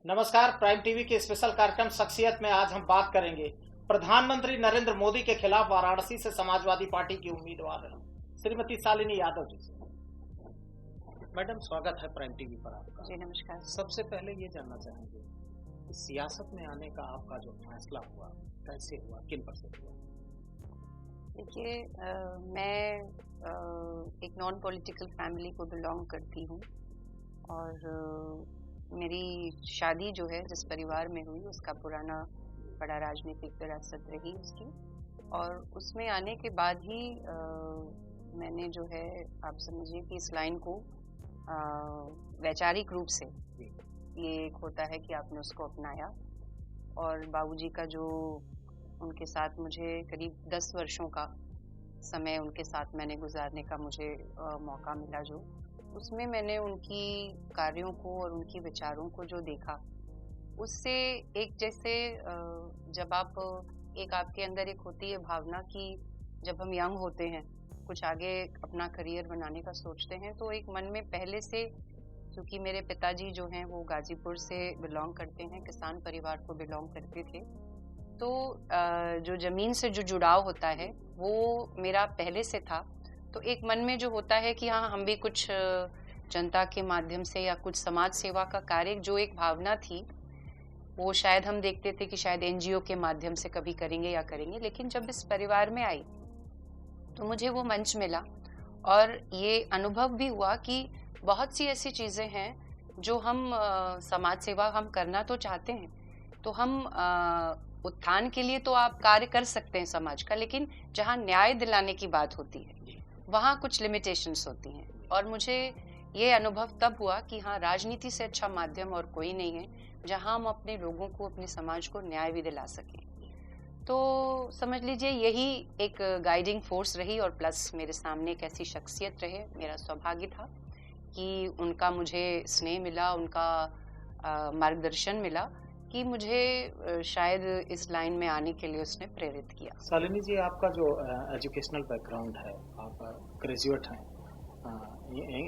नमस्कार। Prime TV के special कार्यक्रम शख्सियत में आज हम बात करेंगे प्रधानमंत्री नरेंद्र मोदी के खिलाफ वाराणसी से समाजवादी पार्टी की उम्मीदवार श्रीमती शालिनी यादव जी से। मैडम, स्वागत है प्राइम टीवी पर आपका। जी नमस्कार। सबसे पहले ये जानना चाहेंगे कि सियासत में आने का आपका जो फैसला हुआ, कैसे हुआ, किन पर से हुआ? देखिए, मैं एक नॉन पॉलिटिकल फैमिली को बिलोंग करती हूँ और मेरी शादी जो है जिस परिवार में हुई उसका पुराना बड़ा राजनीतिक विरासत रही उसकी, और उसमें आने के बाद ही मैंने जो है, आप समझिए कि इस लाइन को वैचारिक रूप से ये एक होता है कि आपने उसको अपनाया। और बाबूजी का जो उनके साथ मुझे करीब 10 वर्षों का समय उनके साथ मैंने गुजारने का मुझे मौका मिला, जो उसमें मैंने उनकी कार्यों को और उनकी विचारों को जो देखा, उससे एक जैसे जब आप एक आपके अंदर एक होती है भावना कि जब हम यंग होते हैं, कुछ आगे अपना करियर बनाने का सोचते हैं, तो एक मन में पहले से, क्योंकि मेरे पिताजी जो हैं वो गाजीपुर से बिलोंग करते हैं, किसान परिवार को बिलोंग करते थे, तो जो ज़मीन से जो जुड़ाव होता है वो मेरा पहले से था। तो एक मन में जो होता है कि हाँ, हम भी कुछ जनता के माध्यम से या कुछ समाज सेवा का कार्य, जो एक भावना थी वो शायद हम देखते थे कि शायद एनजीओ के माध्यम से कभी करेंगे या करेंगे, लेकिन जब इस परिवार में आई तो मुझे वो मंच मिला और ये अनुभव भी हुआ कि बहुत सी ऐसी चीज़ें हैं जो हम समाज सेवा हम करना तो चाहते हैं, तो हम उत्थान के लिए तो आप कार्य कर सकते हैं समाज का, लेकिन जहाँ न्याय दिलाने की बात होती है वहाँ कुछ लिमिटेशंस होती हैं। और मुझे ये अनुभव तब हुआ कि हाँ, राजनीति से अच्छा माध्यम और कोई नहीं है जहाँ हम अपने लोगों को, अपने समाज को न्याय भी दिला सकें। तो समझ लीजिए यही एक गाइडिंग फोर्स रही, और प्लस मेरे सामने एक ऐसी शख्सियत रहे, मेरा सौभाग्य था कि उनका मुझे स्नेह मिला, उनका मार्गदर्शन मिला कि मुझे शायद इस लाइन में आने के लिए उसने प्रेरित किया। शालिनी जी, आपका जो एजुकेशनल बैकग्राउंड है, आप ग्रेजुएट हैं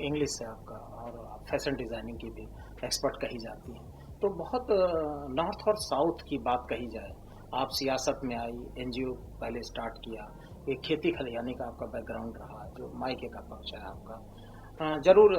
इंग्लिश से आपका, और फैशन डिज़ाइनिंग की भी एक्सपर्ट कही जाती हैं, तो बहुत नॉर्थ और साउथ की बात कही जाए, आप सियासत में आई, एनजीओ पहले स्टार्ट किया, एक खेती खलियानी का आपका बैकग्राउंड रहा, जो मायके का पक्ष है आपका। जरूर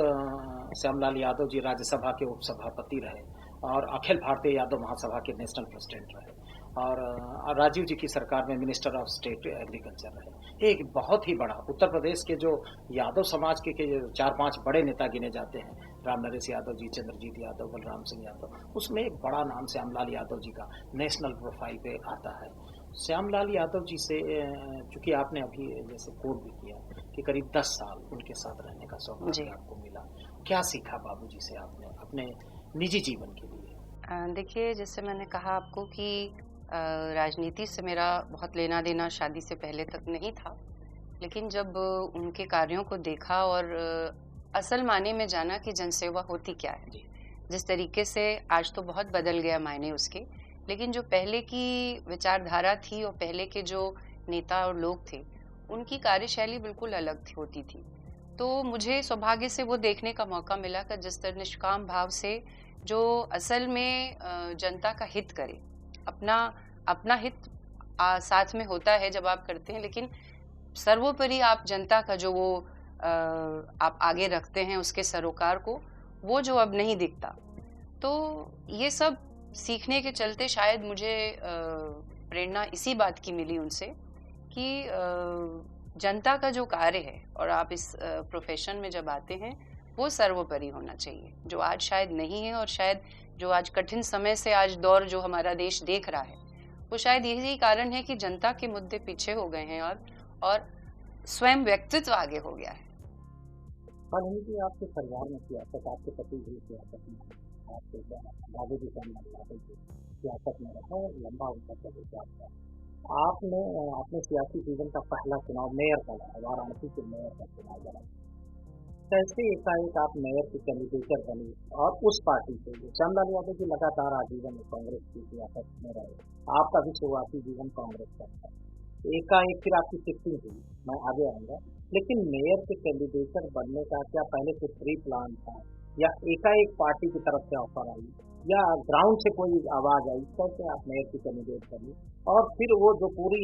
श्यामलाल यादव जी राज्यसभा के उपसभापति रहे और अखिल भारतीय यादव महासभा के नेशनल प्रेसिडेंट रहे, और राजीव जी की सरकार में मिनिस्टर ऑफ स्टेट एग्रीकल्चर रहे। एक बहुत ही बड़ा उत्तर प्रदेश के जो यादव समाज के 4-5 बड़े नेता गिने जाते हैं, राम नरेश यादव जी, चंद्रजीत यादव, बलराम सिंह यादव, उसमें एक बड़ा नाम श्यामलाल यादव जी का नेशनल प्रोफाइल पे आता है। श्यामलाल यादव जी से चूंकि आपने अभी जैसे कोट भी किया कि करीब 10 साल उनके साथ रहने का सौभाग्य आपको मिला, क्या सीखा बाबूजी से आपने अपने निजी जीवन के लिए? देखिए, जैसे मैंने कहा आपको कि राजनीति से मेरा बहुत लेना देना शादी से पहले तक नहीं था, लेकिन जब उनके कार्यों को देखा और असल मायने में जाना कि जनसेवा होती क्या है, जिस तरीके से आज तो बहुत बदल गया मायने उसके, लेकिन जो पहले की विचारधारा थी और पहले के जो नेता और लोग थे, उनकी कार्यशैली बिल्कुल अलग होती थी। तो मुझे सौभाग्य से वो देखने का मौका मिला कि जिस तरह निष्काम भाव से जो असल में जनता का हित करे, अपना हित साथ में होता है जब आप करते हैं, लेकिन सर्वोपरि आप जनता का जो वो आप आगे रखते हैं उसके सरोकार को, वो जो अब नहीं दिखता। तो ये सब सीखने के चलते शायद मुझे प्रेरणा इसी बात की मिली उनसे कि जनता का जो कार्य है और आप इस प्रोफेशन में जब आते हैं वो सर्वोपरि होना चाहिए, जो आज शायद नहीं है, और शायद जो आज कठिन समय से आज दौर जो हमारा देश देख रहा है, वो शायद यही कारण है कि जनता के मुद्दे पीछे हो गए हैं और स्वयं व्यक्तित्व आगे हो गया है। आपके परिवार में सियासत, आपके पति भी सियासत में, आपके बाबूजी सियासत में रहा और लंबा उनका चरित्र। आपने अपने सियासी जीवन का पहला चुनाव मेयर का लड़ा, वाराणसी के मेयर का चुनाव लड़ा। कैसे एकाएक आप मेयर की कैंडिडेटर बनी और उस पार्टी से? श्यामलाल यादव जी लगातार आजीवन कांग्रेस की सियासत में रहे, आपका भी शुरुआती जीवन कांग्रेस का था, एकाएक फिर आपकी शिफ्टिंग हुई, मैं आगे आऊँगा, लेकिन मेयर के कैंडिडेटर बनने का क्या पहले से प्री प्लान था या एकाएक पार्टी की तरफ से ऑफर आई? या ग्राउंड से कोई आवाज आई कैसे आप मेयर की कैंडिडेट बनी और फिर वो जो पूरी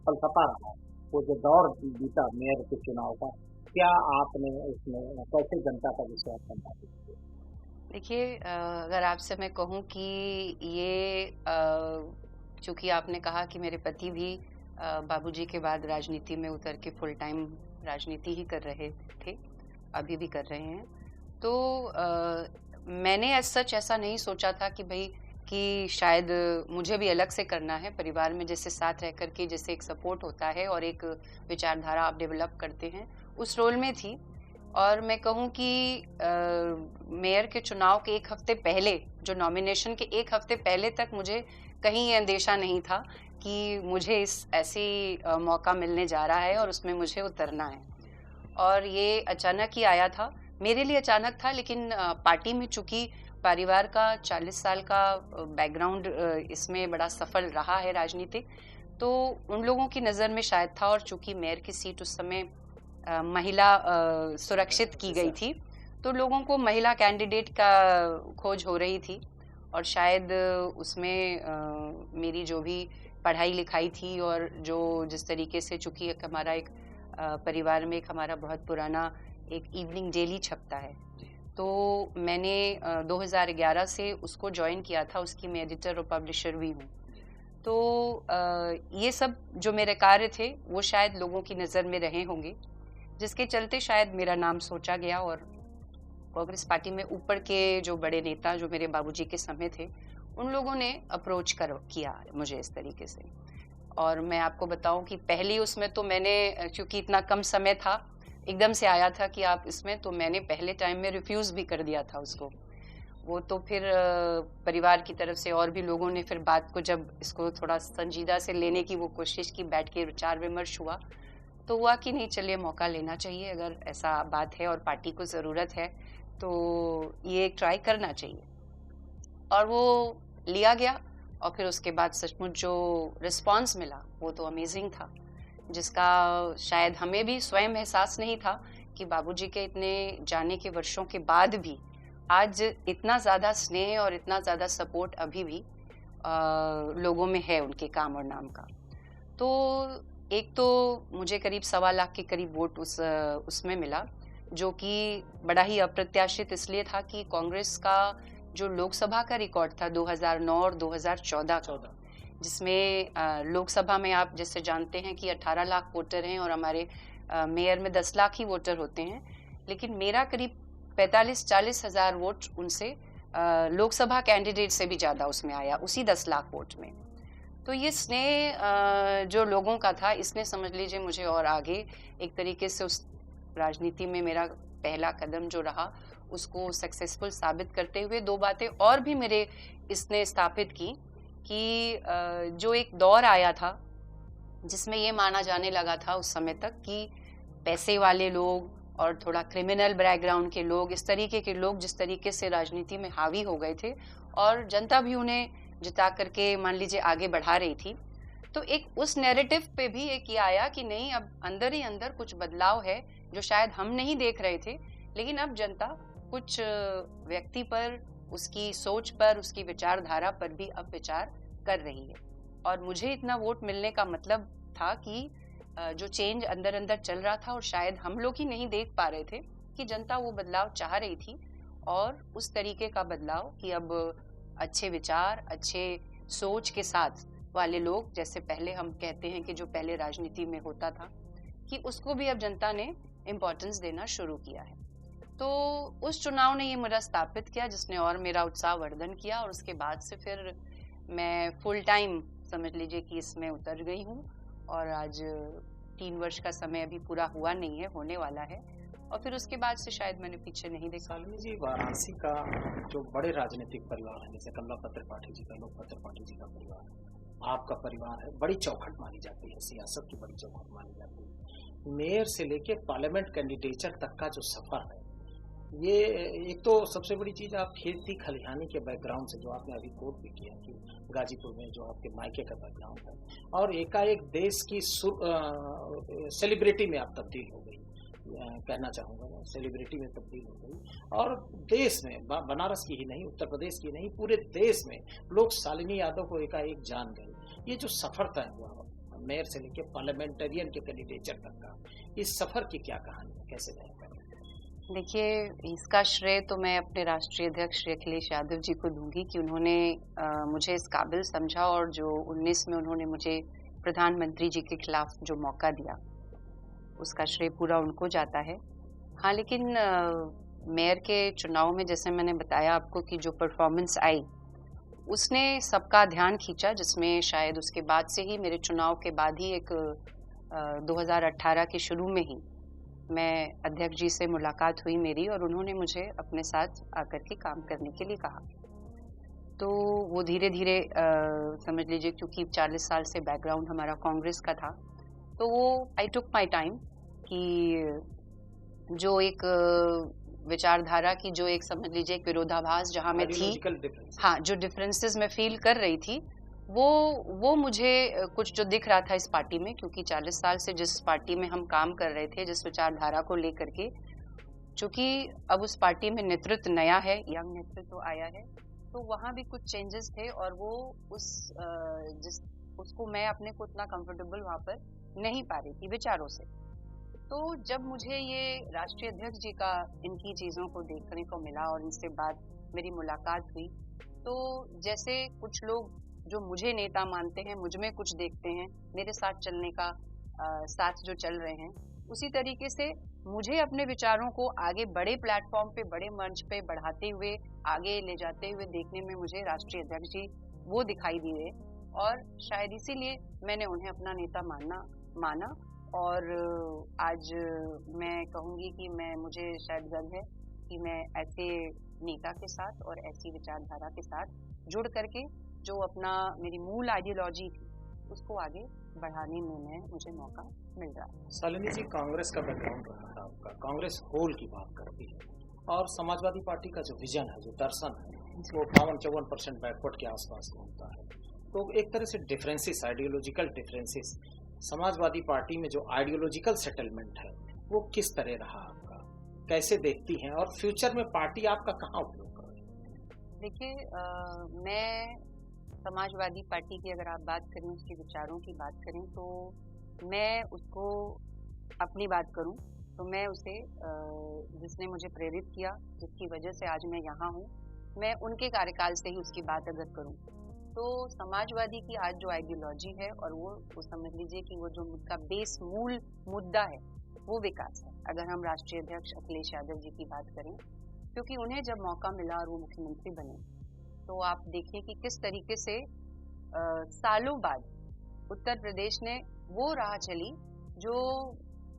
फलसफा रहा वो जो दौर बीता मेयर के चुनाव का क्या आपने उसमें कैसे जनता का विश्वास संपादित किया? देखिए, अगर आपसे मैं कहूँ कि ये चूँकि आपने कहा कि मेरे पति भी बाबूजी के बाद राजनीति में उतर के फुल टाइम राजनीति ही कर रहे थे, अभी भी कर रहे हैं। तो मैंने एज़ सच ऐसा नहीं सोचा था कि भई कि शायद मुझे भी अलग से करना है, परिवार में जैसे साथ रह कर के जैसे एक सपोर्ट होता है और एक विचारधारा आप डेवलप करते हैं, उस रोल में थी। और मैं कहूँ कि मेयर के चुनाव के 1 हफ्ते पहले, जो नॉमिनेशन के 1 हफ्ते पहले तक मुझे कहीं ये अंदेशा नहीं था कि मुझे इस ऐसी मौका मिलने जा रहा है और उसमें मुझे उतरना है। और ये अचानक ही आया था, मेरे लिए अचानक था, लेकिन पार्टी में चूँकि परिवार का 40 साल का बैकग्राउंड इसमें बड़ा सफल रहा है राजनीतिक, तो उन लोगों की नज़र में शायद था। और चूँकि मेयर की सीट उस समय महिला सुरक्षित की गई थी, तो लोगों को महिला कैंडिडेट का खोज हो रही थी। और शायद उसमें मेरी जो भी पढ़ाई लिखाई थी और जो जिस तरीके से, चूँकि एक हमारा एक परिवार में एक हमारा बहुत पुराना एक इवनिंग डेली छपता है, तो मैंने 2011 से उसको ज्वाइन किया था, उसकी मैं एडिटर और पब्लिशर भी हूँ। तो ये सब जो मेरे कार्य थे वो शायद लोगों की नज़र में रहे होंगे, जिसके चलते शायद मेरा नाम सोचा गया। और कांग्रेस पार्टी में ऊपर के जो बड़े नेता जो मेरे बाबूजी के समय थे, उन लोगों ने अप्रोच किया मुझे इस तरीके से। और मैं आपको बताऊं कि पहली उसमें तो मैंने, क्योंकि इतना कम समय था, एकदम से आया था कि आप इसमें, तो मैंने पहले टाइम में रिफ्यूज़ भी कर दिया था उसको। वो तो फिर परिवार की तरफ से और भी लोगों ने फिर बात को, जब इसको थोड़ा संजीदा से लेने की वो कोशिश की, बैठ के विचार विमर्श हुआ, तो हुआ कि नहीं, चलिए मौका लेना चाहिए, अगर ऐसा बात है और पार्टी को ज़रूरत है तो ये ट्राई करना चाहिए। और वो लिया गया। और फिर उसके बाद सचमुच जो रिस्पांस मिला वो तो अमेजिंग था, जिसका शायद हमें भी स्वयं एहसास नहीं था कि बाबूजी के इतने जाने के वर्षों के बाद भी आज इतना ज़्यादा स्नेह और इतना ज़्यादा सपोर्ट अभी भी लोगों में है उनके काम और नाम का। तो एक तो मुझे करीब 1.25 लाख के करीब वोट उसमें मिला, जो कि बड़ा ही अप्रत्याशित इसलिए था कि कांग्रेस का जो लोकसभा का रिकॉर्ड था 2009 और 2014 का, जिसमें लोकसभा में आप जैसे जानते हैं कि 18 लाख वोटर हैं और हमारे मेयर में 10 लाख ही वोटर होते हैं, लेकिन मेरा करीब 45-40 हज़ार वोट उनसे लोकसभा कैंडिडेट से भी ज़्यादा उसमें आया, उसी 10 लाख वोट में। तो ये स्नेह जो लोगों का था, इसने समझ लीजिए मुझे और आगे एक तरीके से उस राजनीति में मेरा पहला कदम जो रहा उसको सक्सेसफुल साबित करते हुए 2 बातें और भी मेरे इसने स्थापित की कि जो एक दौर आया था जिसमें ये माना जाने लगा था उस समय तक कि पैसे वाले लोग और थोड़ा क्रिमिनल बैकग्राउंड के लोग, इस तरीके के लोग जिस तरीके से राजनीति में हावी हो गए थे और जनता भी उन्हें जिता करके मान लीजिए आगे बढ़ा रही थी, तो एक उस नैरेटिव पे भी एक ये आया कि नहीं, अब अंदर ही अंदर कुछ बदलाव है जो शायद हम नहीं देख रहे थे, लेकिन अब जनता कुछ व्यक्ति पर, उसकी सोच पर, उसकी विचारधारा पर भी अब विचार कर रही है। और मुझे इतना वोट मिलने का मतलब था कि जो चेंज अंदर अंदर चल रहा था और शायद हम लोग ही नहीं देख पा रहे थे कि जनता वो बदलाव चाह रही थी, और उस तरीके का बदलाव कि अब अच्छे विचार, अच्छे सोच के साथ वाले लोग, जैसे पहले हम कहते हैं कि जो पहले राजनीति में होता था, कि उसको भी अब जनता ने इम्पोर्टेंस देना शुरू किया है। तो उस चुनाव ने ये मेरा स्थापित किया, जिसने और मेरा उत्साह वर्धन किया, और उसके बाद से फिर मैं फुल टाइम समझ लीजिए कि इसमें उतर गई हूँ। और आज 3 वर्ष का समय अभी पूरा हुआ नहीं है, होने वाला है, और फिर उसके बाद से शायद मैंने पीछे नहीं देखा। शालिनी जी, वाराणसी का जो बड़े राजनीतिक परिवार है, जैसे कमलापत त्रिपाठी जी का, लोकपत त्रिपाठी जी का परिवार, आपका परिवार है, बड़ी चौखट मानी जाती है, सियासत की बड़ी चौखट मानी जाती है। मेयर से लेके पार्लियामेंट कैंडिडेचर तक का जो सफर है, ये एक तो सबसे बड़ी चीज, आप खेती खलिहानी के बैकग्राउंड से, जो आपने अभी कोट भी किया कि गाजीपुर में जो आपके मायके का बैकग्राउंड है, और एकाएक देश की सेलिब्रिटी में आप तब्दील हो गई, कहना चाहूँगा मैं, सेलिब्रिटी में तब्दील हो गई। और देश में बनारस की ही नहीं, उत्तर प्रदेश की नहीं, पूरे देश में लोग शालिनी यादव को एकाएक जान गए। ये जो सफर तय हुआ मेयर से लेकर पार्लियामेंटेरियन के कैंडिडेचर तक का, इस सफर की क्या कहानी है, कैसे तय करें? देखिए, इसका श्रेय तो मैं अपने राष्ट्रीय अध्यक्ष श्री अखिलेश यादव जी को दूंगी कि उन्होंने मुझे इस काबिल समझा, और जो 19 में उन्होंने मुझे प्रधानमंत्री जी के खिलाफ जो मौका दिया, उसका श्रेय पूरा उनको जाता है। हाँ, लेकिन मेयर के चुनाव में जैसे मैंने बताया आपको कि जो परफॉर्मेंस आई, उसने सबका ध्यान खींचा, जिसमें शायद उसके बाद से ही, मेरे चुनाव के बाद ही, एक 2018 के शुरू में ही मैं अध्यक्ष जी से मुलाकात हुई मेरी, और उन्होंने मुझे अपने साथ आकर के काम करने के लिए कहा। तो वो धीरे धीरे समझ लीजिए, क्योंकि 40 साल से बैकग्राउंड हमारा कांग्रेस का था, तो वो आई टुक माई टाइम कि जो एक विचारधारा की जो एक समझ लीजिए एक विरोधाभास जहाँ में थी, हाँ, जो डिफरेंसेस मैं फील कर रही थी, वो मुझे कुछ जो दिख रहा था इस पार्टी में, क्योंकि 40 साल से जिस पार्टी में हम काम कर रहे थे, जिस विचारधारा को लेकर के, चूंकि अब उस पार्टी में नेतृत्व नया है, यंग नेतृत्व आया है, तो वहाँ भी कुछ चेंजेस थे, और वो उसको मैं अपने को उतना कंफर्टेबल वहाँ पर नहीं पा रही थी विचारों से। तो जब मुझे ये राष्ट्रीय अध्यक्ष जी का इनकी चीज़ों को देखने को मिला और इनसे बात मेरी मुलाकात हुई, तो जैसे कुछ लोग जो मुझे नेता मानते हैं, मुझ में कुछ देखते हैं, मेरे साथ चलने का साथ जो चल रहे हैं, उसी तरीके से मुझे अपने विचारों को आगे बड़े प्लेटफॉर्म पे, बड़े मंच पे बढ़ाते हुए, आगे ले जाते हुए देखने में मुझे राष्ट्रीय अध्यक्ष जी वो दिखाई दिए, और शायद इसीलिए मैंने उन्हें अपना नेता माना। और आज मैं कहूँगी कि मुझे शायद गर्व है कि मैं ऐसे नेता के साथ और ऐसी विचारधारा के साथ जुड़ करके जो अपना मेरी मूल आइडियोलॉजी थी, उसको आगे बढ़ाने में मुझे मौका मिल रहा है। शालिनी जी, कांग्रेस का बैकग्राउंड रहा है आपका, कांग्रेस होल की बात करती है, और समाजवादी पार्टी का जो विजन है, जो दर्शन है, वो 52-54% बैकवर्ड के आसपास घूमता है। तो एक तरह से differences, ideological differences, Samajwadi party में जो आइडियोलॉजिकल सेटलमेंट है, वो किस तरह रहा आपका, कैसे देखती हैं, और फ्यूचर में पार्टी आपका कहाँ उपयोग करेगी? देखिए, मैं समाजवादी पार्टी की अगर आप बात करें, उसके विचारों की बात करें, तो मैं उसको अपनी बात करूं तो मैं उसे जिसने मुझे प्रेरित किया, जिसकी वजह से आज मैं यहाँ हूँ, मैं उनके कार्यकाल से ही उसकी बात अगर करूं, तो समाजवादी की आज जो आइडियोलॉजी है, और वो समझ लीजिए कि वो जो उनका बेस मूल मुद्दा है, वो विकास है। अगर हम राष्ट्रीय अध्यक्ष अखिलेश यादव जी की बात करें, क्योंकि उन्हें जब मौका मिला और वो मुख्यमंत्री बने, तो आप देखिए कि किस तरीके से सालों बाद उत्तर प्रदेश ने वो राह चली जो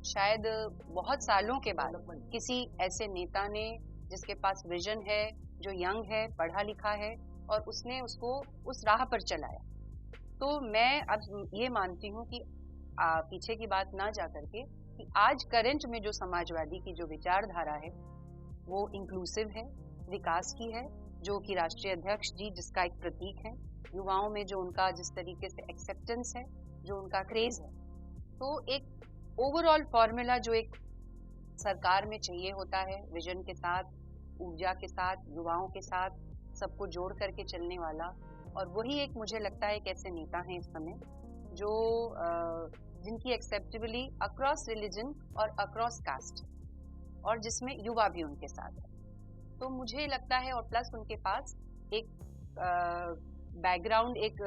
शायद बहुत सालों के बाद किसी ऐसे नेता ने, जिसके पास विजन है, जो यंग है, पढ़ा लिखा है, और उसने उसको उस राह पर चलाया। तो मैं अब ये मानती हूँ कि पीछे की बात ना जा करके, कि आज करंट में जो समाजवादी की जो विचारधारा है, वो इंक्लूसिव है, विकास की है, जो कि राष्ट्रीय अध्यक्ष जी जिसका एक प्रतीक है, युवाओं में जो उनका जिस तरीके से एक्सेप्टेंस है, जो उनका क्रेज है, तो एक ओवरऑल फॉर्मूला जो एक सरकार में चाहिए होता है, विजन के साथ, ऊर्जा के साथ, युवाओं के साथ, सबको जोड़ करके चलने वाला, और वही एक मुझे लगता है एक ऐसे नेता हैं इस समय जो जिनकी एक्सेप्टेबली अक्रॉस रिलीजन और अक्रॉस कास्ट, और जिसमें युवा भी उनके साथ है। तो मुझे लगता है, और प्लस उनके पास एक बैकग्राउंड, एक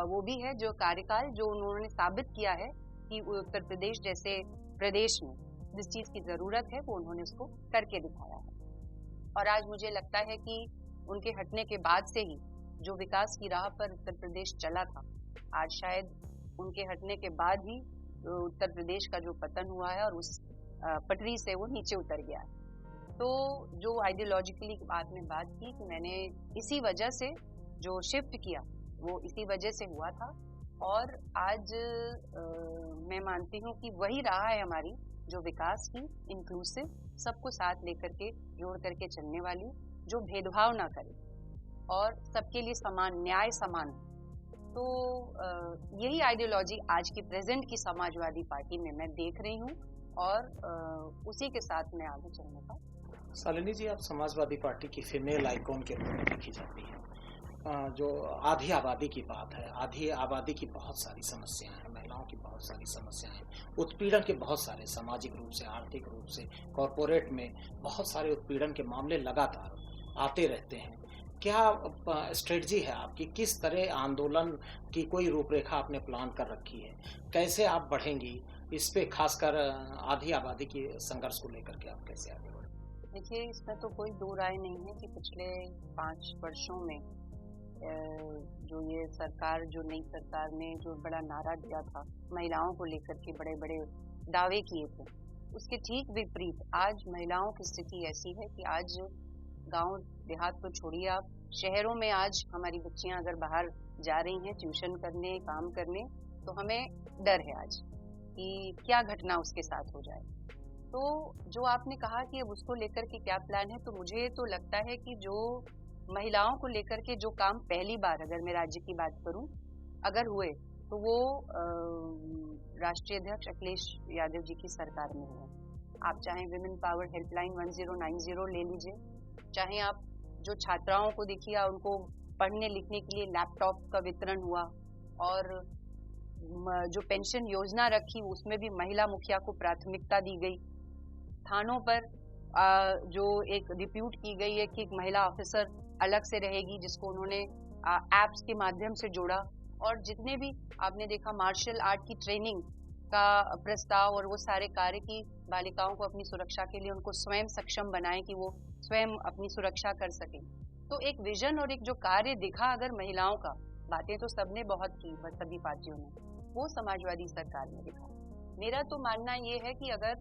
वो भी है जो कार्यकाल, जो उन्होंने साबित किया है कि उत्तर प्रदेश जैसे प्रदेश में जिस चीज़ की ज़रूरत है, वो उन्होंने उसको करके दिखाया है। और आज मुझे लगता है कि उनके हटने के बाद से ही जो विकास की राह पर उत्तर प्रदेश चला था, आज शायद उनके हटने के बाद ही उत्तर प्रदेश का जो पतन हुआ है, और उस पटरी से वो नीचे उतर गया है। तो जो आइडियोलॉजिकली आपने बात की कि मैंने इसी वजह से जो शिफ्ट किया, वो इसी वजह से हुआ था, और आज मैं मानती हूँ कि वही रहा है हमारी जो विकास की, इंक्लूसिव, सबको साथ लेकर के जोड़ करके चलने वाली, जो भेदभाव ना करे और सबके लिए समान न्याय, समान। तो यही आइडियोलॉजी आज की प्रेजेंट की समाजवादी पार्टी में मैं देख रही हूँ, और उसी के साथ में आगे चलने का। शालिनी जी, आप समाजवादी पार्टी की फीमेल आइकॉन के रूप में देखी जाती हैं। जो आधी आबादी की बात है, आधी आबादी की बहुत सारी समस्याएं हैं, महिलाओं की बहुत सारी समस्याएं हैं, उत्पीड़न के बहुत सारे सामाजिक रूप से, आर्थिक रूप से, कॉरपोरेट में बहुत सारे उत्पीड़न के मामले लगातार आते रहते हैं। क्या स्ट्रेटजी है आपकी? किस तरह आंदोलन की कोई रूपरेखा आपने प्लान कर रखी है? कैसे आप बढ़ेंगी इस पे, खासकर आधी आबादी के संघर्ष को लेकर के आप कैसे आगे बढ़ेंगे? देखिए, इसमें तो कोई दो राय नहीं है कि पिछले 5 वर्षों में जो ये सरकार, जो नई सरकार ने जो बड़ा नारा दिया था, महिलाओं को लेकर के बड़े बड़े दावे किए थे, उसके ठीक विपरीत आज महिलाओं की स्थिति ऐसी है कि आज गांव देहात तो छोड़िए, आप शहरों में आज हमारी बच्चियां अगर बाहर जा रही हैं ट्यूशन करने, काम करने, तो हमें डर है आज कि क्या घटना उसके साथ हो जाए। तो जो आपने कहा कि अब उसको लेकर के क्या प्लान है, तो मुझे तो लगता है कि जो महिलाओं को लेकर के जो काम पहली बार, अगर मैं राज्य की बात करूं, अगर हुए तो वो राष्ट्रीय अध्यक्ष अखिलेश यादव जी की सरकार में हुआ। आप चाहे विमेन पावर हेल्पलाइन 1090 ले लीजिए, चाहे आप जो छात्राओं को देखिए उनको पढ़ने लिखने के लिए लैपटॉप का वितरण हुआ, और जो पेंशन योजना रखी उसमें भी महिला मुखिया को प्राथमिकता दी गई। थानों पर जो एक डिप्यूट की गई है कि एक महिला ऑफिसर अलग से रहेगी, जिसको उन्होंने एप्स के माध्यम से जोड़ा, और जितने भी आपने देखा मार्शल आर्ट की ट्रेनिंग का प्रस्ताव और वो सारे कार्य की बालिकाओं को अपनी सुरक्षा के लिए उनको स्वयं सक्षम बनाए कि वो स्वयं अपनी सुरक्षा कर सके। तो एक विजन और एक जो कार्य दिखा अगर महिलाओं का, बातें तो सबने बहुत की, सभी पार्टियों ने, वो समाजवादी सरकार में दिखा। मेरा तो मानना ये है कि अगर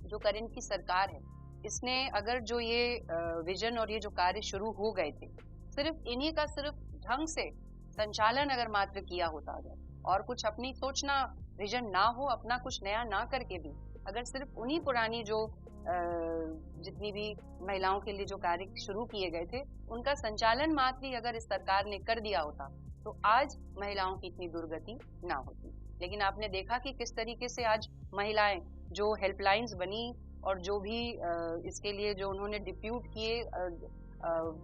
जो करंट की सरकार है, इसने अगर जो ये विजन और ये जो कार्य शुरू हो गए थे, सिर्फ इन्हीं का सिर्फ ढंग से संचालन अगर मात्र किया होता, अगर और कुछ अपनी सोचना विजन ना हो, अपना कुछ नया ना करके भी अगर सिर्फ उन्हीं पुरानी जो जितनी भी महिलाओं के लिए जो कार्य शुरू किए गए थे उनका संचालन मात्र ही अगर इस सरकार ने कर दिया होता, तो आज महिलाओं की इतनी दुर्गति ना होती। लेकिन आपने देखा कि किस तरीके से आज महिलाएं जो हेल्पलाइंस बनी और जो भी इसके लिए जो उन्होंने डिप्यूट किए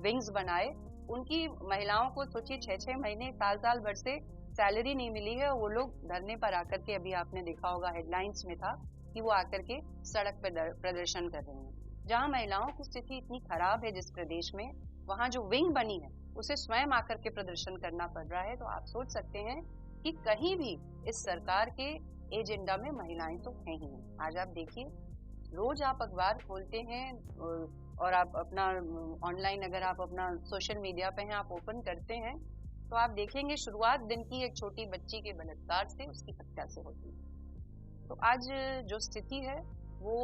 विंग्स बनाए, उनकी महिलाओं को सोचिए 6-6 महीने, साल भर से सैलरी नहीं मिली है, और वो लोग धरने पर आकर के, अभी आपने देखा होगा हेडलाइंस में था कि वो आकर के सड़क पर प्रदर्शन कर रहे हैं। जहां महिलाओं की स्थिति इतनी खराब है जिस प्रदेश में, वहां जो विंग बनी है उसे स्वयं आकर के प्रदर्शन करना पड़ रहा है। तो आप सोच सकते हैं कि कहीं भी इस सरकार के एजेंडा में महिलाएं तो हैं ही नहीं। आज आप देखिए, रोज आप अखबार खोलते हैं और आप अपना ऑनलाइन अगर आप अपना सोशल मीडिया पे हैं, आप ओपन करते हैं, तो आप देखेंगे शुरुआत दिन की एक छोटी बच्ची के बलात्कार से, उसकी हत्या से होती है। तो आज जो स्थिति है वो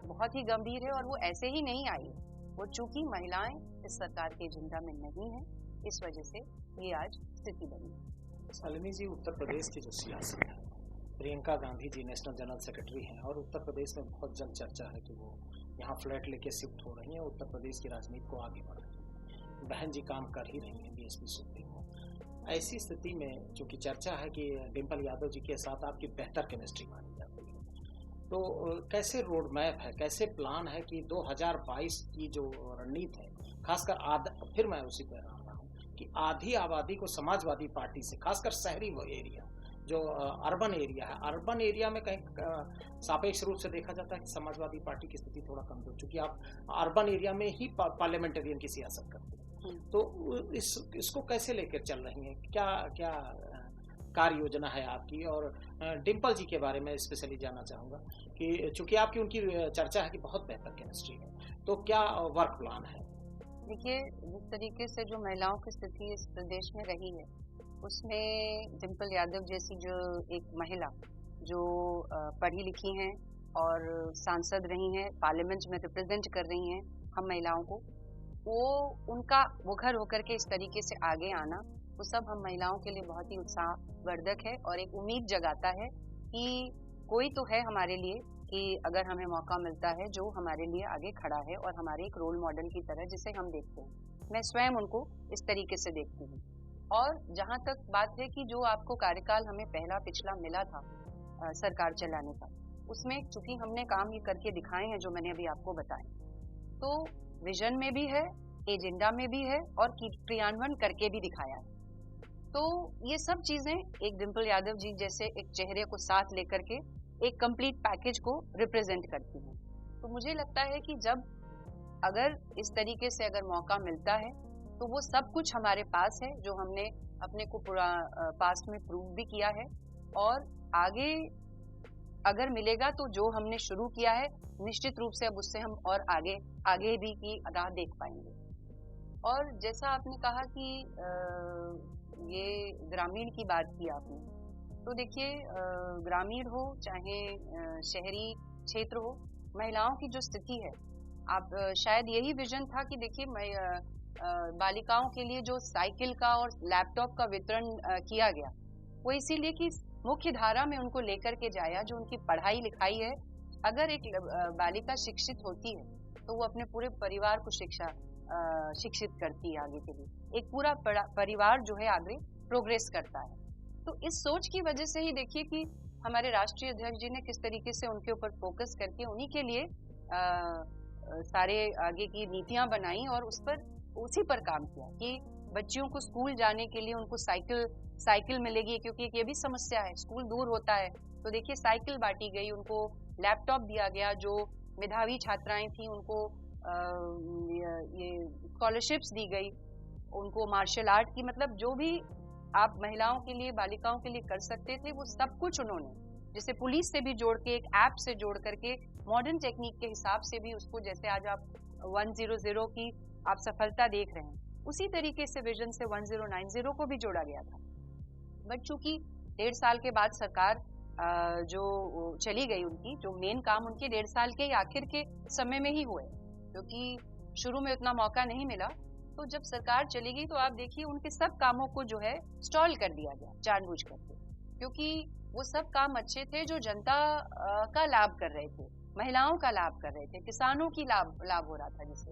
बहुत ही गंभीर है, और वो ऐसे ही नहीं आई, वो चूंकि महिलाएं इस सरकार के एजेंडा में नहीं है, इस वजह से ये आज स्थिति बनी। शालिनी जी, उत्तर प्रदेश की जो सियासत है, Priyanka Gandhi ji national general secretary हैं, और उत्तर प्रदेश में बहुत जल्द चर्चा है कि वो यहाँ फ्लैट लेके शिफ्ट हो रही हैं, उत्तर प्रदेश की राजनीति को आगे बढ़ रही हैं। बहन जी काम कर ही रही हैं बीएसपी सुप्रीमो। ऐसी स्थिति में चूंकि चर्चा है कि डिम्पल यादव जी के साथ आपकी बेहतर केमिस्ट्री मानी जाती है, तो कैसे रोड मैप है, कैसे प्लान है कि 2022 की जो रणनीति है, खासकर फिर मैं उसी पर आ रहा हूँ कि आधी आबादी को समाजवादी पार्टी से, खासकर शहरी वो एरिया जो अर्बन एरिया है, अर्बन एरिया में कहीं सापेक्ष रूप से देखा जाता है कि समाजवादी पार्टी की स्थिति थोड़ा कमजोर, चूंकि आप अर्बन एरिया में ही पार्लियामेंटेरियन की सियासत करते हैं। तो इसको कैसे लेकर चल रही हैं, क्या क्या कार्य योजना है आपकी? और डिम्पल जी के बारे में स्पेशली जानना चाहूंगा कि चूंकि आपकी उनकी चर्चा है कि बहुत बेहतर केमिस्ट्री है, तो क्या वर्क प्लान है? देखिए, जिस तरीके से जो महिलाओं की स्थिति इस प्रदेश में रही है, उसमें डिम्पल यादव जैसी जो एक महिला जो पढ़ी लिखी हैं और सांसद रही हैं, पार्लियामेंट में रिप्रेजेंट कर रही हैं हम महिलाओं को, वो उनका मुखर होकर के इस तरीके से आगे आना, वो सब हम महिलाओं के लिए बहुत ही उत्साहवर्धक है और एक उम्मीद जगाता है कि कोई तो है हमारे लिए, कि अगर हमें मौका मिलता है जो हमारे लिए आगे खड़ा है और हमारे एक रोल मॉडल की तरह जिसे हम देखते हैं। मैं स्वयं उनको इस तरीके से देखती हूँ। और जहाँ तक बात है कि जो आपको कार्यकाल हमें पहला पिछला मिला था सरकार चलाने का, उसमें चूंकि हमने काम ये करके दिखाए हैं जो मैंने अभी आपको बताए, तो विजन में भी है, एजेंडा में भी है और क्रियान्वयन करके भी दिखाया है। तो ये सब चीजें एक डिम्पल यादव जी जैसे एक चेहरे को साथ लेकर के एक कंप्लीट पैकेज को रिप्रेजेंट करती हैं। तो मुझे लगता है कि जब अगर इस तरीके से अगर मौका मिलता है तो वो सब कुछ हमारे पास है जो हमने अपने को पूरा पास्ट में प्रूव भी किया है, और आगे अगर मिलेगा तो जो हमने शुरू किया है निश्चित रूप से अब उससे हम और आगे भी की राह देख पाएंगे। और जैसा आपने कहा कि ये ग्रामीण की बात की आपने, तो देखिए ग्रामीण हो चाहे शहरी क्षेत्र हो, महिलाओं की जो स्थिति है, आप शायद यही विजन था कि देखिए बालिकाओं के लिए जो साइकिल का और लैपटॉप का वितरण किया गया, वो इसीलिए कि मुख्य धारा में उनको लेकर के जाया, जो उनकी पढ़ाई लिखाई है। अगर एक बालिका शिक्षित होती है तो वो अपने पूरे परिवार को शिक्षित करती है आगे के लिए, एक पूरा परिवार जो है आगे प्रोग्रेस करता है। तो इस सोच की वजह से ही देखिए कि हमारे राष्ट्रीय अध्यक्ष जी ने किस तरीके से उनके ऊपर फोकस करके उन्हीं के लिए सारे आगे की नीतियां बनाई और उसी पर काम किया कि बच्चियों को स्कूल जाने के लिए उनको साइकिल मिलेगी, क्योंकि ये भी समस्या है, स्कूल दूर होता है। तो देखिए साइकिल बांटी गई, उनको लैपटॉप दिया गया, जो मेधावी छात्राएं थी उनको ये स्कॉलरशिप्स दी गई, उनको मार्शल आर्ट की, मतलब जो भी आप महिलाओं के लिए बालिकाओं के लिए कर सकते थे वो सब कुछ उन्होंने, जैसे पुलिस से भी जोड़ के, एक ऐप से जोड़ करके, मॉडर्न टेक्निक के हिसाब से भी उसको, जैसे आज आप 100 की आप सफलता देख रहे हैं, उसी तरीके से विजन से 1090 को भी जोड़ा गया था। बट चूंकि 1.5 साल के बाद सरकार जो चली गई, उनकी जो मेन काम उनके 1.5 साल के आखिर के समय में ही हुए, क्योंकि शुरू में उतना मौका नहीं मिला। तो जब सरकार चली गई तो आप देखिए उनके सब कामों को जो है स्टॉल कर दिया गया जानबूझ करके, क्योंकि वो सब काम अच्छे थे जो जनता का लाभ कर रहे थे, महिलाओं का लाभ कर रहे थे, किसानों की लाभ हो रहा था जिससे।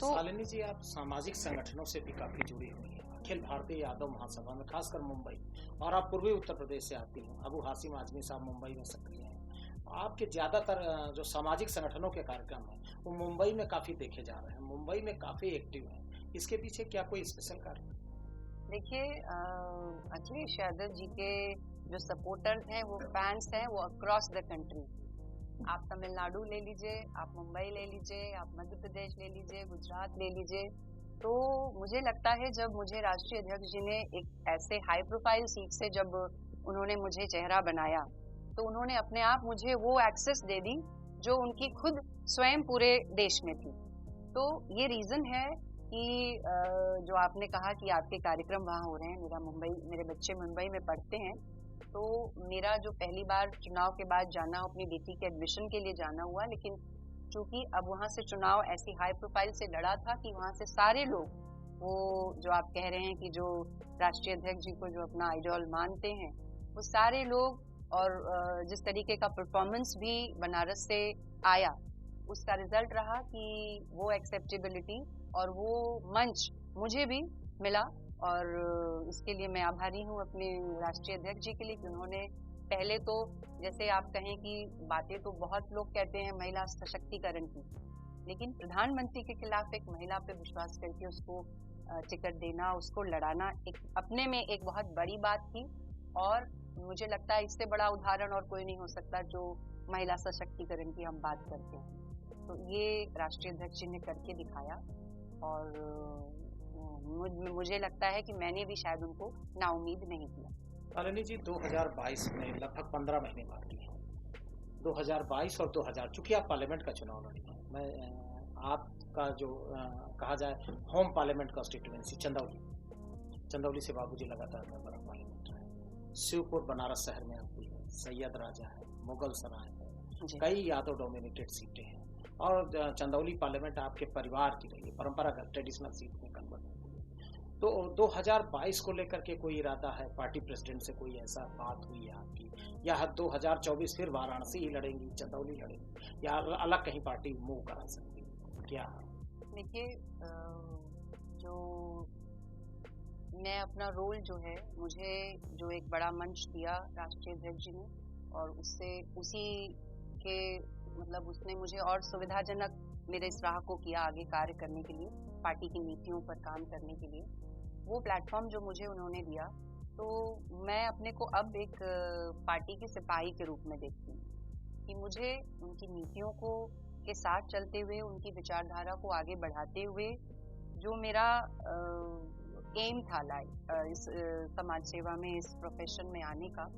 तो शालिनी जी, आप सामाजिक संगठनों से भी काफी जुड़ी हुई हैं, अखिल भारतीय यादव महासभा में, खासकर मुंबई, और आप पूर्वी उत्तर प्रदेश से आती हैं। अबू हाशिम आजमी साहब मुंबई में सक्रिय हैं। आपके ज्यादातर जो सामाजिक संगठनों के कार्यक्रम हैं वो मुंबई में काफी देखे जा रहे हैं, मुंबई में काफी एक्टिव हैं। इसके पीछे क्या कोई स्पेशल कारण? देखिए अखिलेश यादव जी के जो सपोर्टर्स हैं, वो फैंस हैं, वो अक्रॉस द कंट्री, आप तमिलनाडु ले लीजिए, आप मुंबई ले लीजिए, आप मध्य प्रदेश ले लीजिए, गुजरात ले लीजिए। तो मुझे लगता है जब मुझे राष्ट्रीय अध्यक्ष जी ने एक ऐसे हाई प्रोफाइल सीट से जब उन्होंने मुझे चेहरा बनाया, तो उन्होंने अपने आप मुझे वो एक्सेस दे दी जो उनकी खुद स्वयं पूरे देश में थी। तो ये रीजन है कि जो आपने कहा कि आपके कार्यक्रम वहाँ हो रहे हैं, मेरे बच्चे मुंबई में पढ़ते हैं, तो मेरा जो पहली बार चुनाव के बाद जाना, अपनी बेटी के एडमिशन के लिए जाना हुआ, लेकिन चूंकि अब वहाँ से चुनाव ऐसी हाई प्रोफाइल से लड़ा था कि वहाँ से सारे लोग, वो जो आप कह रहे हैं कि जो राष्ट्रीय अध्यक्ष जी को जो अपना आइडॉल मानते हैं, वो सारे लोग, और जिस तरीके का परफॉर्मेंस भी बनारस से आया, उसका रिजल्ट रहा कि वो एक्सेप्टेबिलिटी और वो मंच मुझे भी मिला। और इसके लिए मैं आभारी हूँ अपने राष्ट्रीय अध्यक्ष जी के लिए कि उन्होंने पहले तो, जैसे आप कहें कि बातें तो बहुत लोग कहते हैं महिला सशक्तिकरण की, लेकिन प्रधानमंत्री के खिलाफ एक महिला पे विश्वास करके उसको टिकट देना, उसको लड़ाना, एक अपने में एक बहुत बड़ी बात थी। और मुझे लगता है इससे बड़ा उदाहरण और कोई नहीं हो सकता जो महिला सशक्तिकरण की हम बात करते हैं। तो ये राष्ट्रीय अध्यक्ष जी ने करके दिखाया, और मुझे लगता है कि मैंने भी शायद उनको नाउम्मीद नहीं किया। शालिनी जी, 2022 में लगभग 15 महीने बाकी हैं। 2022 और 2000, चूंकि आप पार्लियामेंट का चुनाव लड़ी हैं, मैं आपका जो कहा जाए होम पार्लियामेंट कॉन्स्टिट्यूएंसी चंदौली से बाबूजी लगातार मेंबर ऑफ पार्लियामेंट है, शिवपुर बनारस शहर में आती है, सैयद राजा है, मुगल सराय है, कई यादव डोमिनेटेड सीटें हैं, और चंदौली पार्लियामेंट आपके परिवार की रही है, परंपरागत ट्रेडिशनल सीट में कन्वर्ट होती है। तो 2022 को लेकर के कोई इरादा है, पार्टी प्रेसिडेंट से कोई ऐसा बात हुई है आपकी, या 2024 फिर वाराणसी ही लड़ेंगी, चंदौली लड़ेंगी, या अलग कहीं पार्टी मूव करा सकती है क्या? देखिए जो मैं अपना रोल जो है, मुझे जो एक बड़ा मंच दिया राष्ट्रीय अध्यक्ष जी ने, और उससे उसी के मतलब उसने मुझे और सुविधाजनक मेरे इस राह को किया आगे कार्य करने के लिए, पार्टी की नीतियों पर काम करने के लिए। वो प्लेटफॉर्म जो मुझे उन्होंने दिया, तो मैं अपने को अब एक पार्टी के सिपाही के रूप में देखती हूँ कि मुझे उनकी नीतियों को के साथ चलते हुए, उनकी विचारधारा को आगे बढ़ाते हुए, जो मेरा एम था इस समाज सेवा में, इस प्रोफेशन में आने का,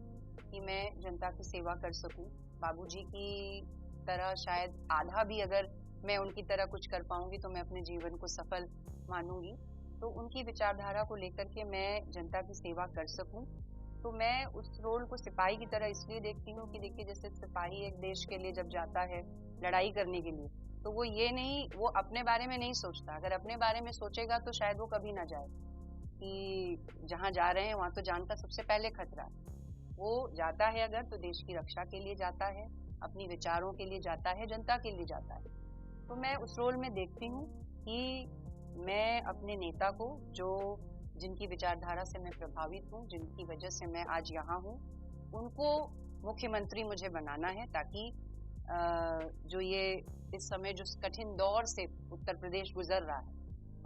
कि मैं जनता की सेवा कर सकूं। बाबूजी की तरह शायद आधा भी अगर मैं उनकी तरह कुछ कर पाऊंगी तो मैं अपने जीवन को सफल मानूंगी। तो उनकी विचारधारा को लेकर के मैं जनता की सेवा कर सकूं, तो मैं उस रोल को सिपाही की तरह इसलिए देखती हूँ कि देखिए, जैसे सिपाही एक देश के लिए जब जाता है लड़ाई करने के लिए, तो वो अपने बारे में नहीं सोचता। अगर अपने बारे में सोचेगा तो शायद वो कभी ना जाए, कि जहाँ जा रहे हैं वहाँ तो जान का सबसे पहले खतरा है। वो जाता है अगर तो देश की रक्षा के लिए जाता है, अपनी विचारों के लिए जाता है, जनता के लिए जाता है। तो मैं उस रोल में देखती हूँ कि मैं अपने नेता को, जिनकी विचारधारा से मैं प्रभावित हूँ, जिनकी वजह से मैं आज यहाँ हूँ, उनको मुख्यमंत्री मुझे बनाना है, ताकि जो ये इस समय जो कठिन दौर से उत्तर प्रदेश गुजर रहा है,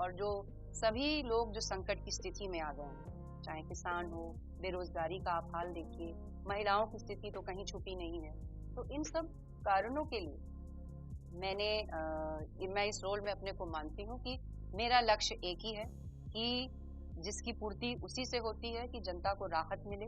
और जो सभी लोग जो संकट की स्थिति में आ गए हैं, चाहे किसान हो, बेरोजगारी का आप हाल देखिए, महिलाओं की स्थिति तो कहीं छुपी नहीं है। तो इन सब कारणों के लिए मैं इस रोल में अपने को मानती हूँ कि मेरा लक्ष्य एक ही है, कि जिसकी पूर्ति उसी से होती है कि जनता को राहत मिले,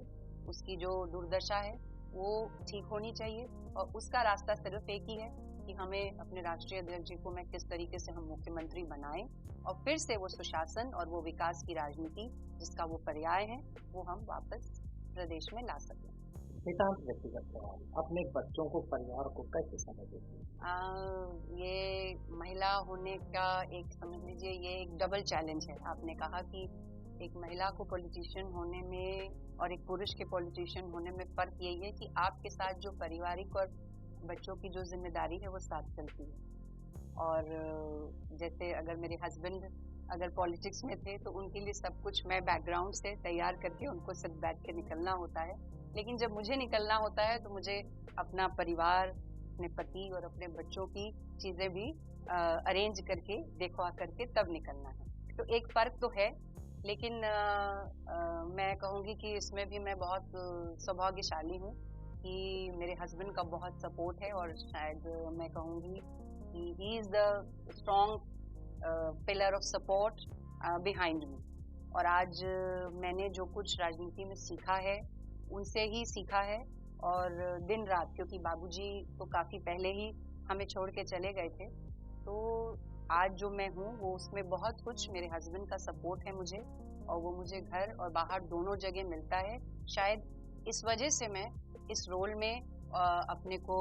उसकी जो दुर्दशा है वो ठीक होनी चाहिए, और उसका रास्ता सिर्फ एक ही है कि हमें अपने राष्ट्रीय अध्यक्ष जी को मैं किस तरीके से हम मुख्यमंत्री बनाएं, और फिर से वो सुशासन और वो विकास की राजनीति जिसका वो पर्याय है, वो हम वापस प्रदेश में ला सकें। नितांत व्यक्तिगत सवाल, अपने बच्चों को, परिवार को कैसे समय देती हैं? ये महिला होने का एक, समझ लीजिए, ये एक डबल चैलेंज है। आपने कहा कि एक महिला को पॉलिटिशियन होने में और एक पुरुष के पॉलिटिशियन होने में फर्क यही है कि आपके साथ जो पारिवारिक और बच्चों की जो जिम्मेदारी है वो साथ चलती है। और जैसे अगर मेरे हस्बैंड अगर पॉलिटिक्स में थे तो उनके लिए सब कुछ मैं बैकग्राउंड से तैयार करके उनको सिर्फ बैठ के निकलना होता है, लेकिन जब मुझे निकलना होता है तो मुझे अपना परिवार, अपने पति और अपने बच्चों की चीजें भी अरेंज करके, देखवा करके तब निकलना है। तो एक फर्क तो है, लेकिन मैं कहूँगी कि इसमें भी मैं बहुत सौभाग्यशाली हूँ कि मेरे हस्बैंड का बहुत सपोर्ट है, और शायद मैं कहूँगी कि he is the strong pillar of support behind me. और आज मैंने जो कुछ राजनीति में सीखा है उनसे ही सीखा है, और दिन रात, क्योंकि बाबूजी तो काफी पहले ही हमें छोड़ के चले गए थे, तो आज जो मैं हूँ वो उसमें बहुत कुछ मेरे हस्बैंड का सपोर्ट है मुझे, और वो मुझे घर और बाहर दोनों जगह मिलता है। शायद इस वजह से मैं इस रोल में अपने को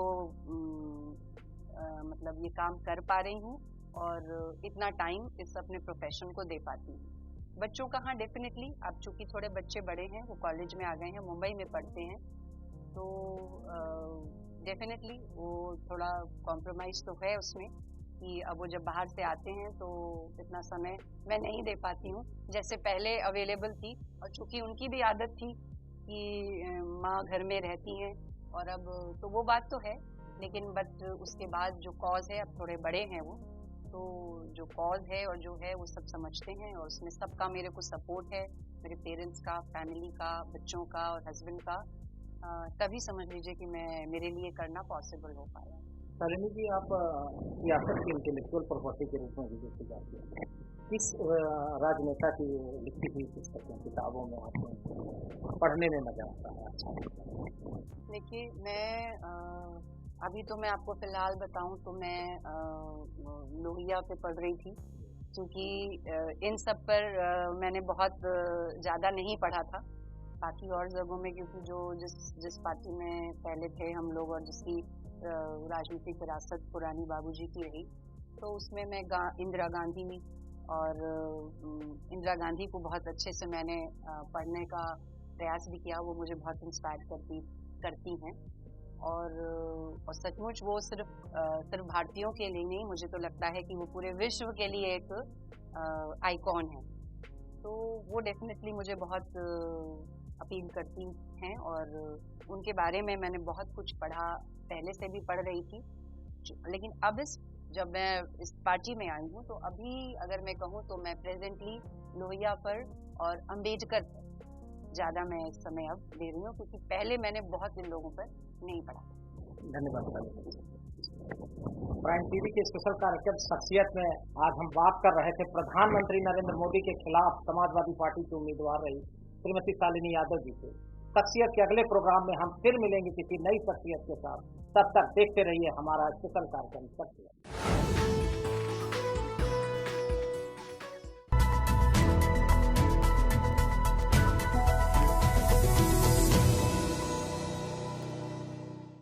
मतलब ये काम कर पा रही हूँ, और इतना टाइम इस अपने प्रोफेशन को दे पाती हूँ। बच्चों का, हाँ, डेफिनेटली, अब चूंकि थोड़े बच्चे बड़े हैं, वो कॉलेज में आ गए हैं, मुंबई में पढ़ते हैं, तो डेफिनेटली वो थोड़ा कॉम्प्रोमाइज तो है उसमें, कि अब वो जब बाहर से आते हैं तो इतना समय मैं नहीं दे पाती हूँ जैसे पहले अवेलेबल थी। और चूंकि उनकी भी आदत थी कि माँ घर में रहती हैं, और अब तो वो बात तो है, लेकिन बट उसके बाद जो कॉज है, अब थोड़े बड़े हैं वो, तो जो कॉज है और जो है वो सब समझते हैं, और उसमें सबका मेरे को सपोर्ट है, मेरे पेरेंट्स का, फैमिली का, बच्चों का और हस्बैंड का। तभी समझ लीजिए कि मेरे लिए करना पॉसिबल हो पाया। शालिनी जी, आप सियासत की इंटेलेक्चुअल प्रॉपर्टी के रूप में भी देखी जाती है। किस राजनेता की लिखी हुई पुस्तकें, किताबों में आपको पढ़ने में मजा आता है, अच्छा? देखिए, मैं अभी तो मैं आपको फिलहाल बताऊं तो मैं लोहिया पे पढ़ रही थी, क्योंकि इन सब पर मैंने बहुत ज़्यादा नहीं पढ़ा था। बाकी और जगहों में, क्योंकि जिस पार्टी में पहले थे हम लोग और जिसकी राजनीतिक विरासत पुरानी बाबूजी की रही, तो उसमें मैं इंदिरा गांधी और इंदिरा गांधी को बहुत अच्छे से मैंने पढ़ने का प्रयास भी किया। वो मुझे बहुत इंस्पायर करती हैं, और सचमुच वो सिर्फ भारतीयों के लिए नहीं, मुझे तो लगता है कि वो पूरे विश्व के लिए एक आइकॉन है। तो वो डेफिनेटली मुझे बहुत अपील करती हैं और उनके बारे में मैंने बहुत कुछ पढ़ा, पहले से भी पढ़ रही थी। लेकिन अब जब मैं इस पार्टी में आई हूँ तो अभी अगर मैं कहूँ तो मैं प्रेजेंटली लोहिया पर और अम्बेडकर पर ज़्यादा मैं इस समय अब दे रही हूँ, क्योंकि पहले मैंने बहुत इन लोगों पर नहीं पढ़ा। धन्यवाद। प्राइम टीवी के स्पेशल कार्यक्रम शख्सियत में आज हम बात कर रहे थे प्रधानमंत्री नरेंद्र मोदी के खिलाफ समाजवादी पार्टी की उम्मीदवार रही श्रीमती शालिनी यादव जी से। शख्सियत के अगले प्रोग्राम में हम फिर मिलेंगे किसी नई शख्सियत के साथ। तब तक देखते रहिए हमारा स्पेशल कार्यक्रम शख्सियत।